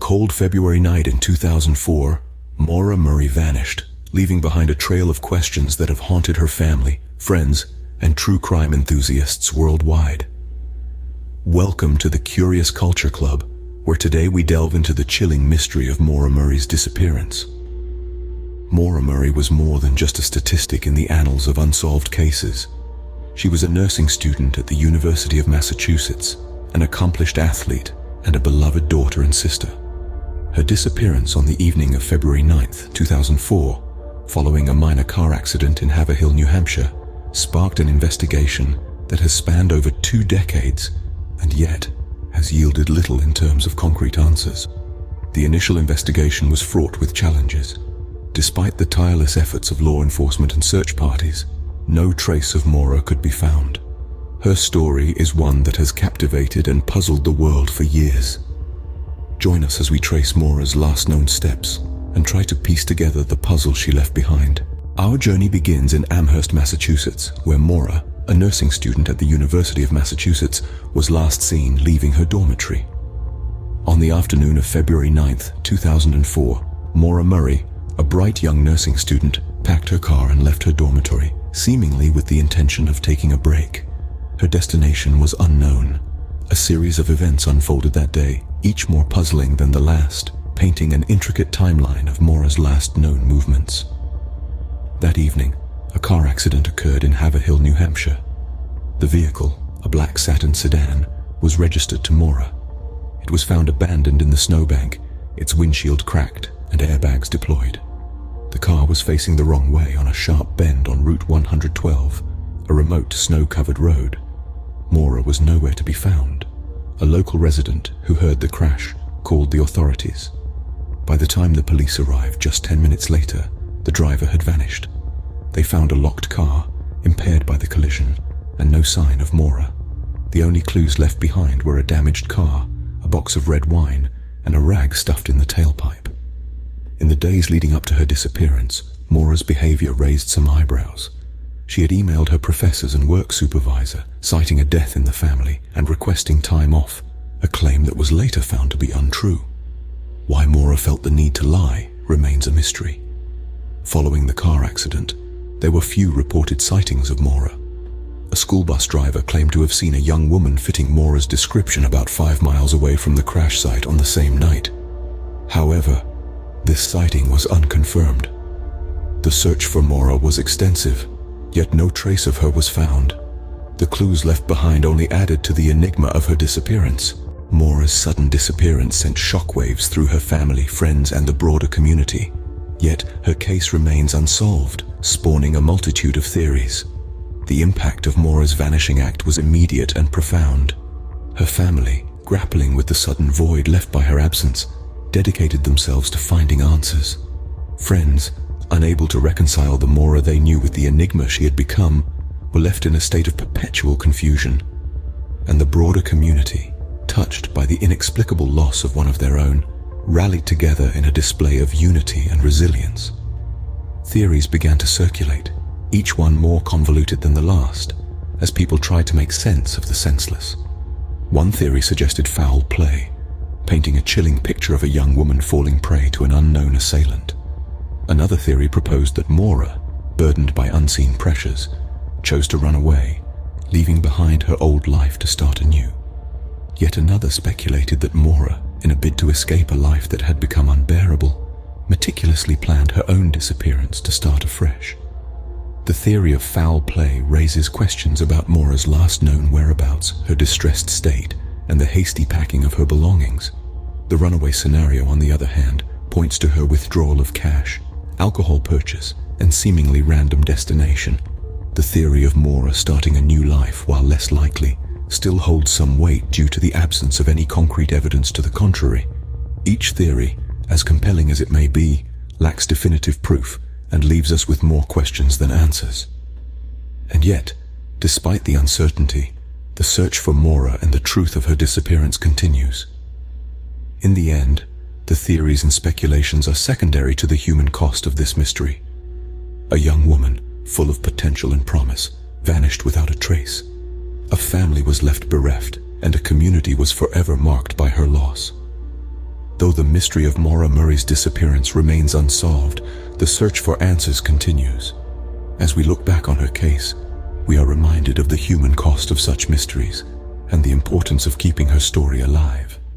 cold February night in 2004, Maura Murray vanished, leaving behind a trail of questions that have haunted her family, friends, and true crime enthusiasts worldwide. Welcome to the Curious Culture Club, where today we delve into the chilling mystery of Maura Murray's disappearance. Maura Murray was more than just a statistic in the annals of unsolved cases. She was a nursing student at the University of Massachusetts, an accomplished athlete, and a beloved daughter and sister. Her disappearance on the evening of February 9, 2004, following a minor car accident in Haverhill, New Hampshire, sparked an investigation that has spanned over 2 decades and yet has yielded little in terms of concrete answers. The initial investigation was fraught with challenges. Despite the tireless efforts of law enforcement and search parties, no trace of Maura could be found. Her story is one that has captivated and puzzled the world for years. Join us as we trace Maura's last known steps and try to piece together the puzzle she left behind. Our journey begins in Amherst, Massachusetts, where Maura, a nursing student at the University of Massachusetts, was last seen leaving her dormitory. On the afternoon of February 9, 2004, Maura Murray, a bright young nursing student, packed her car and left her dormitory, seemingly with the intention of taking a break. Her destination was unknown. A series of events unfolded that day, each more puzzling than the last, painting an intricate timeline of Maura's last known movements. That evening, a car accident occurred in Haverhill, New Hampshire. The vehicle, a black satin sedan, was registered to Maura. It was found abandoned in the snowbank, its windshield cracked and airbags deployed. The car was facing the wrong way on a sharp bend on Route 112, a remote snow-covered road. Maura was nowhere to be found. A local resident who heard the crash called the authorities. By the time the police arrived just 10 minutes later, the driver had vanished. They found a locked car, impaired by the collision, and no sign of Maura. The only clues left behind were a damaged car, a box of red wine, and a rag stuffed in the tailpipe. In the days leading up to her disappearance, Maura's behavior raised some eyebrows. She had emailed her professors and work supervisor, citing a death in the family and requesting time off, a claim that was later found to be untrue. Why Maura felt the need to lie remains a mystery. Following the car accident, there were few reported sightings of Maura. A school bus driver claimed to have seen a young woman fitting Maura's description about 5 miles away from the crash site on the same night. However, this sighting was unconfirmed. The search for Maura was extensive, yet no trace of her was found. The clues left behind only added to the enigma of her disappearance. Maura's sudden disappearance sent shockwaves through her family, friends, and the broader community. Yet her case remains unsolved, spawning a multitude of theories. The impact of Maura's vanishing act was immediate and profound. Her family, grappling with the sudden void left by her absence, dedicated themselves to finding answers. Friends, unable to reconcile the Maura they knew with the enigma she had become, were left in a state of perpetual confusion. And the broader community, touched by the inexplicable loss of one of their own, rallied together in a display of unity and resilience. Theories began to circulate, each one more convoluted than the last, as people tried to make sense of the senseless. One theory suggested foul play, painting a chilling picture of a young woman falling prey to an unknown assailant. Another theory proposed that Maura, burdened by unseen pressures, chose to run away, leaving behind her old life to start anew. Yet another speculated that Maura, in a bid to escape a life that had become unbearable, meticulously planned her own disappearance to start afresh. The theory of foul play raises questions about Maura's last known whereabouts, her distressed state, and the hasty packing of her belongings. The runaway scenario, on the other hand, points to her withdrawal of cash, alcohol purchase, and seemingly random destination. The theory of Maura starting a new life, while less likely, still holds some weight due to the absence of any concrete evidence to the contrary. Each theory, as compelling as it may be, lacks definitive proof and leaves us with more questions than answers. And yet, despite the uncertainty, the search for Maura and the truth of her disappearance continues. In the end, the theories and speculations are secondary to the human cost of this mystery. A young woman, full of potential and promise, vanished without a trace. A family was left bereft, and a community was forever marked by her loss. Though the mystery of Maura Murray's disappearance remains unsolved, the search for answers continues. As we look back on her case, we are reminded of the human cost of such mysteries and the importance of keeping her story alive.